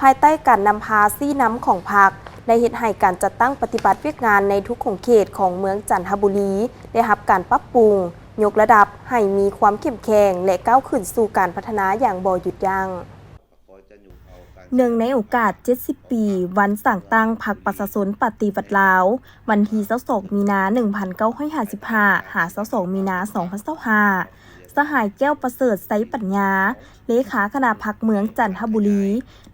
ายใต้การนำพาซี่น้ำของพรรคได้เฮ็ดให้การจัดตั้งปฏิบัติเวียกงานในทุกของเขตของเมืองจันทบุรีได้รับการปรับปรุงยกระดับให้มีความเข้มแข็งและก้าวขึ้นสู่การพัฒนาอย่างบ่หยุดยั้งเนื่องในโอกาส 70 ปี วันสร้างตั้งพรรคประชาชนปฏิวัติลาว วันที่22 มีนา 1955 หา 22 มีนา 2025 สหายแก้วประเสริฐไสปัญญา เลขาคณะพรรคเมืองจันทบุรี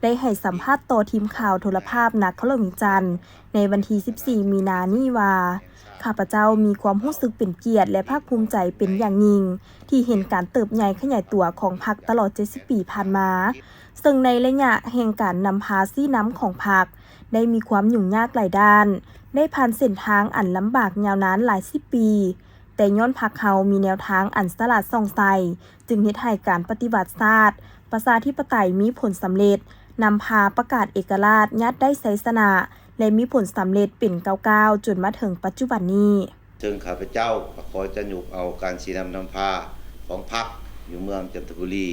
ได้ให้สัมภาษณ์ต่อทีมข่าวโทรภาพนักขลุ่มจันทร์ในวันที่ 14 มีนานี้ว่า ข้าพเจ้ามีความรู้สึกเป็นเกียรติและภาคภูมิใจเป็นอย่างยิ่งที่เห็นการเติบใหญ่ขยายตัวของพรรคตลอด 70 ปีผ่านมา ซึ่งในระยะแห่งการนำพาซี่น้ำของพรรคได้มีความยุ่งยากหลายด้าน ได้ผ่านเส้นทางอันลำบากยาวนานหลายสิบปี แต่ย้อนพรรคเฮามีแนวทางอันสลัดส่องใสจึงเฮ็ดให้การปฏิวัติศาสตร์ประชาธิปไตยมีผลสำเร็จนำพาประกาศเอกราชยัดได้ไสชนะและมีผลสำเร็จเป็นก้าวๆจนมาถึงปัจจุบันนี้ซึ่งข้าพเจ้าขอจะยุกเอาการสีนำพาของพรรคอยู่เมืองจันทบุรี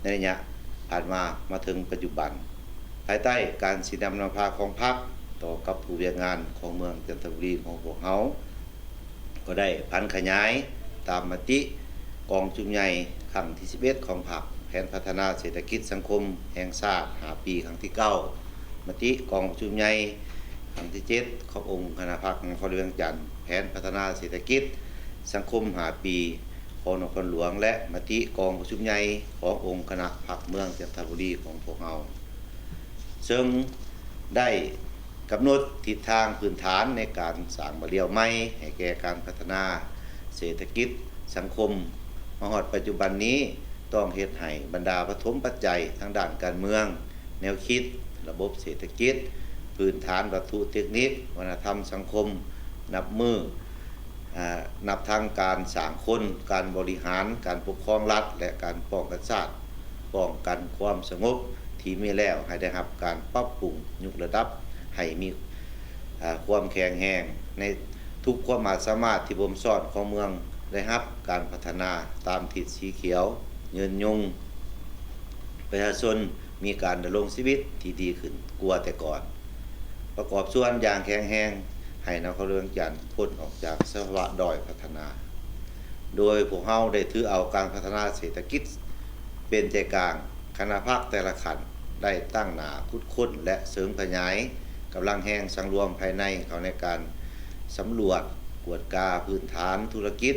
ในระยะผ่านมาถึงปัจจุบันภายใต้การสีนำพาของพรรคต่อกับผู้เวียกงานของเมืองจันทบุรีของพวกเขาก็ได้พันขยายตามมติกองชุมใหญ่ครั้งที่ 11 ของพรรคแผนพัฒนาเศรษฐกิจสังคมแห่งชาติ5 ปีครั้งที่ 9 มติกองชุมใหญ่ครั้งที่ 7 ขององค์คณะพรรคนครหลวงจันทร์แผนพัฒนาเศรษฐกิจสังคม5 ปีของนครหลวงและมติกองประชุมใหญ่ขององค์คณะพรรคเมืองจันทบุรีของพวกเราซึ่งได้กำหนดทิศทางพื้นฐานในการสร้างบ่เลี่ยวใหม่ให้แก่การพัฒนาเศรษฐกิจสังคมมาฮอดปัจจุบันนี้ต้องเฮ็ดให้บรรดาปฐมปัจจัยทางด้านการเมืองแนวคิดระบบเศรษฐกิจพื้นฐานวัตถุเทคนิควัฒนธรรมสังคมนับทางการสร้างคนการบริหารการปกครองรัฐและการป้องกันชาติป้องกันความสงบที่มีแล้วให้ได้รับการปรับปรุงยกระดับให้มีความแข็งแรงในทุกความสามารถที่บ่มสอนของเมืองได้รับการพัฒนาตามทิศสีเขียวยืนยงประชาชนมีการดำรงชีวิตที่ดีขึ้นกว่าแต่ก่อนประกอบส่วนอย่างแข็งแรงให้นครหลวงจันทร์พ้นออกจากสภาวะด้อยพัฒนาโดยพวกเราได้ถือเอาการพัฒนาเศรษฐกิจเป็นใจกลางคณะพรรคแต่ละขันได้ตั้งหน้าคุดค้นและเสริมขยายกำลังแห่งสังรวมภายในเขาในการสำรวจกวดกาพื้นฐานธุรกิจ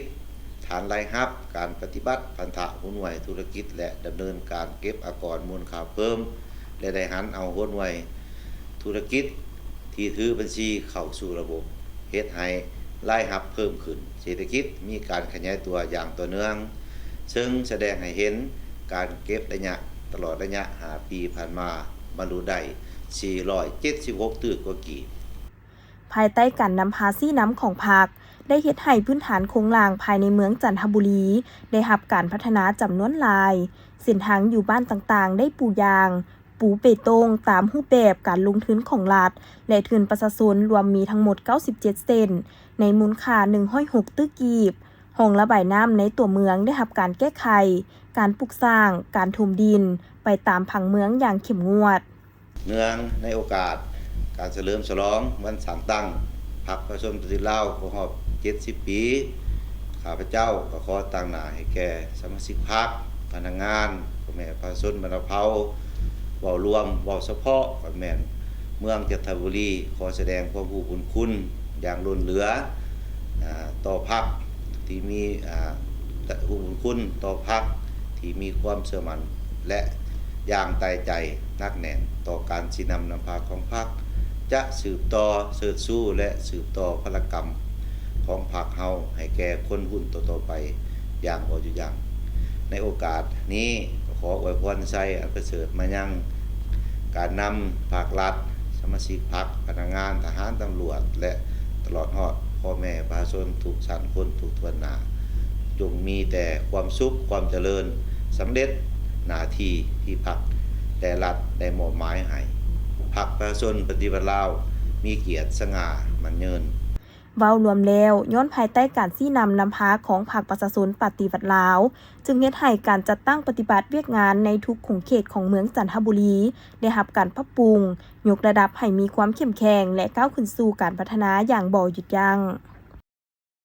ฐานรายรับการปฏิบัติพันธะหุ้นหน่วยธุรกิจและดำเนินการเก็บอากรมูลค่าเพิ่มและได้หันเอาหุ้นหน่วยธุรกิจที่ถือบัญชีเข้าสู่ระบบเฮ็ดให้รายรับเพิ่มขึ้นเศรษฐกิจมีการขยายตัวอย่างต่อเนื่องซึ่งแสดงให้เห็นการเก็บระยะตลอดระยะ5 ปีผ่านมาบรรลุได้476ตื้อกว่ากีบภายใต้การนำพาซี่น้ำของพรรคได้เฮ็ดให้พื้นฐานโครงล่างภายในเมืองจันทบุรีได้รับการพัฒนาจำนวนหลายเส้นทางอยู่บ้านต่างๆได้ปูยางปูเปตงตามรูปแบบการลงทุนของรัฐและทุนประชาชนรวมมีทั้งหมด97เส้นในมูลค่า106ตื้อกีบห้องระบายน้ำในตัวเมืองได้รับการแก้ไขการปลูกสร้างการถมดินไปตามผังเมืองอย่างเข้มงวดเนื่องในโอกาสการเฉลิมฉลองวันสร้างตั้งพรรคประชาชนปฏิรูปลาวครบรอบ70 ปีข้าพเจ้าก็ขอตั้งหน้าให้แก่สมาชิกพรรคพนักงานพ่อแม่ประชาชนบรรพเผ่าเว้ารวมเว้าเฉพาะก็แม่นเมืองจันทบุรีขอแสดงความรู้บุญคุณอย่างล้นเหลือต่อพรรคที่มีผู้บุญคุณต่อพรรคที่มีความเชื่อมั่นและอย่างใต้ใจนักแน่นต่อการสินำพาของพรรคจะสืบต่อเสริฐสู้และสืบต่อพลกรรมของพรรคเฮาให้แก่คนรุ่นต่อไปอย่างบ่หยุดยั้งในโอกาสนี้ขออวยพรใส่อันประเสริฐมายังการนำภาครัฐสมาชิกพรรคพนักงานทหารตำรวจและตลอดฮอดพ่อแม่ประชาชนทุกชั้นคนทุกทวนหน้าจงมีแต่ความสุขความเจริญสำเร็จหน้าที่ที่พรรคและรัฐได้มอบหมายให้พรรคประชาชนปฏิวัติลาวมีเกียรติสง่ามั่นยืน เว้ารวมแล้วย้อนภายใต้การชี้นำพาของภาคประชาชนปฏิวัติลาวจึงเฮ็ดให้การจัดตั้งปฏิบัติเวียกงานในทุกขงเขตของเมืองจันทบุรีได้รับการปรับปรุงยกระดับให้มีความเข้มแข็งและก้าวขึ้นสู่การพัฒนาอย่างบ่หยุดยั้ง